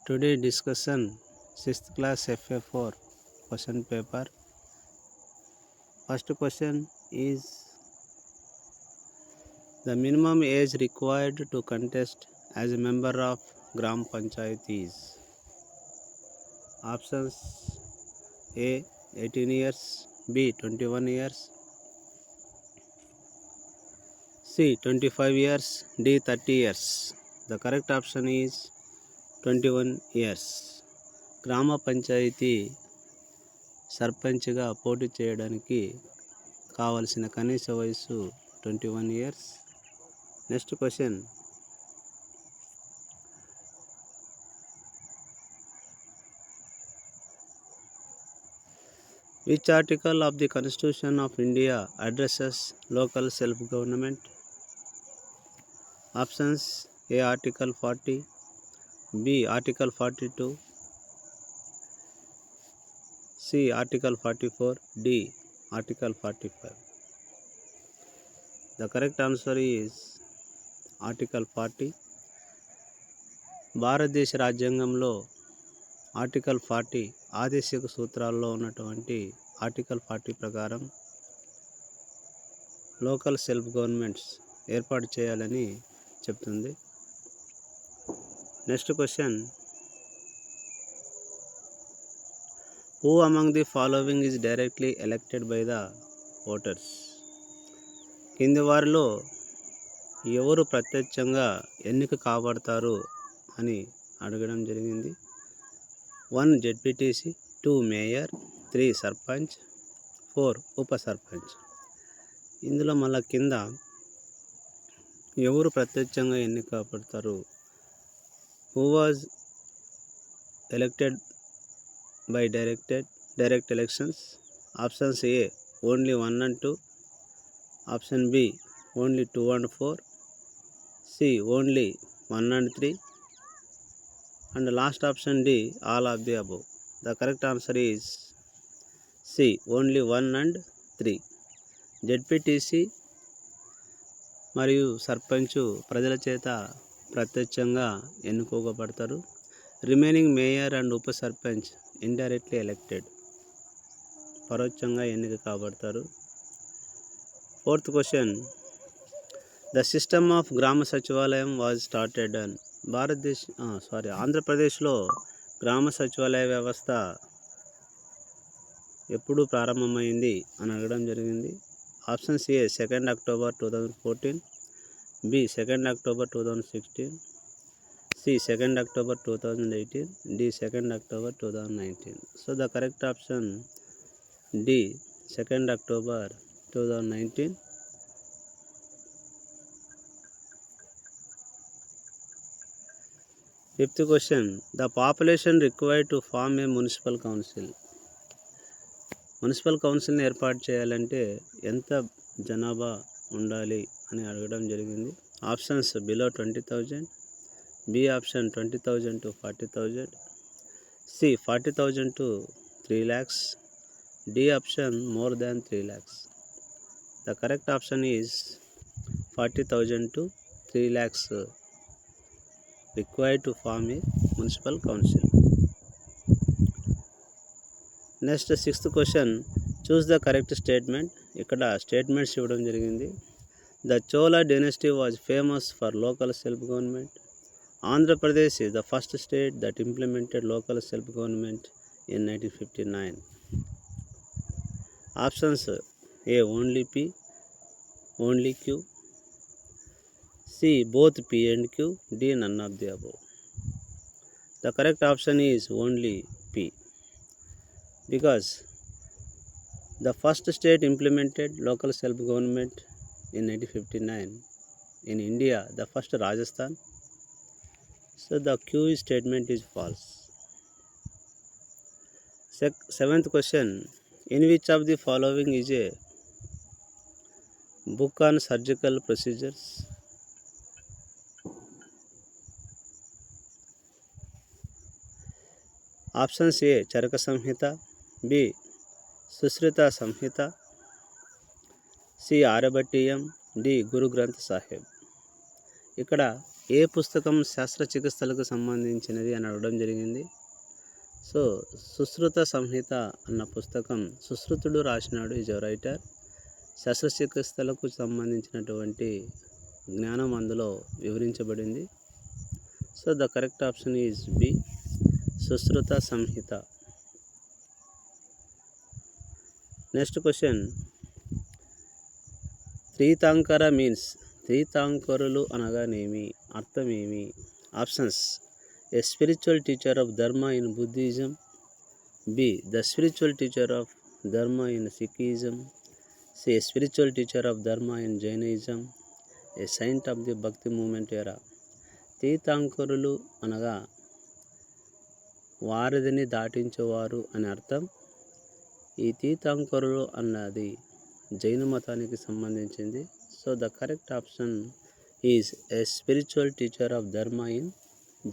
Today discussion 6th class FA4 question paper. First question is the minimum age required to contest as a member of Gram Panchayat is options A 18 years, B 21 years, C 25 years, D 30 years. The correct option is 21 years. గ్రామ పంచాయతీ సర్పంచ్గా పోటీ చేయడానికి కావలసిన కనీస వయసు 21 years. Next question, which article of the constitution of India addresses local self government? Options A article 40, B article 42, C article 44, D article 45. The correct answer is article 40. భారతదేశ రాజ్యాంగంలో article 40 ఆదేశిక సూత్రాల్లో ఉన్నటువంటి ఆర్టికల్ 40 ప్రకారం లోకల్ సెల్ఫ్ గవర్నమెంట్స్ ఏర్పాటు చేయాలని చెప్తుంది. Next question, who among the following is directly elected by the voters? కింది వారిలో ఎవరు ప్రత్యక్షంగా ఎన్నిక కాబడతారు అని అడగడం జరిగింది. 1 జెడ్పీటీసీ, 2 మేయర్, 3 సర్పంచ్, 4 ఉప సర్పంచ్. ఇందులో మళ్ళా కింద ఎవరు ప్రత్యక్షంగా ఎన్నిక కాబడతారు? Who was elected by direct elections? Options A only 1 and 2, option B only 2 and 4, C only 1 and 3, and last option D all of the above. The correct answer is C only 1 and 3. ZPTC మరియు సర్పంచ్ ప్రజల చేత ప్రత్యక్షంగా ఎన్నుకోబడతారు. Remaining mayor and ఉప sarpanch indirectly elected, పరోక్షంగా ఎన్నిక కాబడతారు. Fourth question, the system of Grama Sachivalayam was started అన్? ఆంధ్రప్రదేశ్లో గ్రామ సచివాలయ వ్యవస్థ ఎప్పుడు ప్రారంభమైంది అని అడగడం జరిగింది. Options A 2 October 2014, B 2 October 2016, C 2 October 2018, D 2 October 2019. So the correct option D 2 October 2019. Fifth question, the population required to form a municipal council? Municipal కౌన్సిల్ని ఏర్పాటు చేయాలంటే ఎంత జనాభా ఉండాలి అని అడగడం జరిగింది. Options below 20,000, B option 20,000 to 40,000, C 40,000 to 3 lakhs, D option more than 3 lakhs. The correct option is 40,000 to 3 lakhs required to form a municipal council. Next sixth question, choose the correct statement. ఇక్కడ statements ఇవ్వడం జరిగింది. The Chola dynasty was famous for local self government. Andhra Pradesh is the first state that implemented local self government in 1959. Options A only P, only Q, C both P and Q, D none of the above. The correct option is only P, because the first state implemented local self government in 1959 in India, the first Rajasthan. So the Q statement is false. Seventh question, in which of the following is a book on surgical procedures? Options A Charaka Samhita, B Sushruta Samhita, C Aryabhatiyam, D Guru Granth Sahib. ఇక్కడ ఏ పుస్తకం శస్త్రచికిత్సలకు సంబంధించినది అని అడగడం జరిగింది. So Sushruta సంహిత అన్న పుస్తకం సుశ్రుతుడు రాసినాడు, is a writer. శస్త్రచికిత్సలకు సంబంధించినటువంటి జ్ఞానం అందులో వివరించబడింది. So the correct option is B, Sushruta Samhita. Next question, Tirthankara means, త్రితాంకరులు అనగానేమి, అర్థమేమి? Options: A spiritual teacher of dharma in Buddhism, B the spiritual teacher of dharma in Sikhism, C a spiritual teacher of dharma in Jainism, a saint of the Bhakti movement era. తీర్థంకరులు అనగా వారధిని దాటించేవారు అని అర్థం. ఈ తీర్థంకరులు అన్నది జైన మతానికి సంబంధించింది. So the correct option is A spiritual teacher of dharma in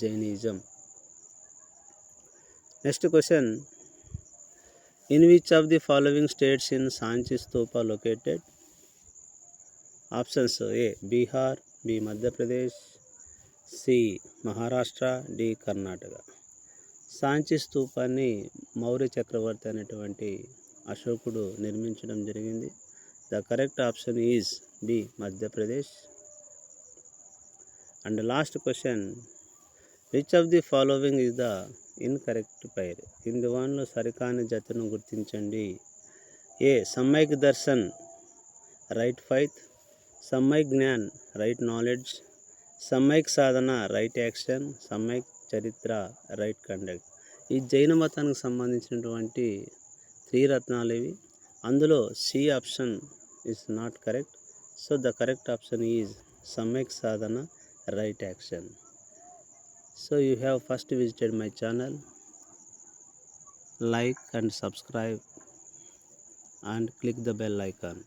Jainism. Next question, in which of the following states in Sanchi Stupa located? Options: A Bihar, B Madhya Pradesh, C Maharashtra, D Karnataka. Sanchi స్తూపాన్ని మౌర్య చక్రవర్తి అనేటువంటి అశోకుడు నిర్మించడం జరిగింది. The correct option is B Madhya Pradesh. And last question, which of the following is the incorrect pair? కింది వానిలో సరికాని జతను గుర్తించండి. ఏ సమ్యక్ దర్శన్, రైట్ ఫైత్, సమ్యక్ జ్ఞాన్, రైట్ నాలెడ్జ్, సమ్యక్ సాధన, రైట్ యాక్షన్, సమ్యక్ చరిత్ర, రైట్ కండక్ట్. ఈ జైన మతానికి సంబంధించినటువంటి త్రిరత్నాలు ఇవి. అందులో C option is not correct. So the correct option is Samyak Sadhana, right action. So you have first visited my channel, like and subscribe and click the bell icon.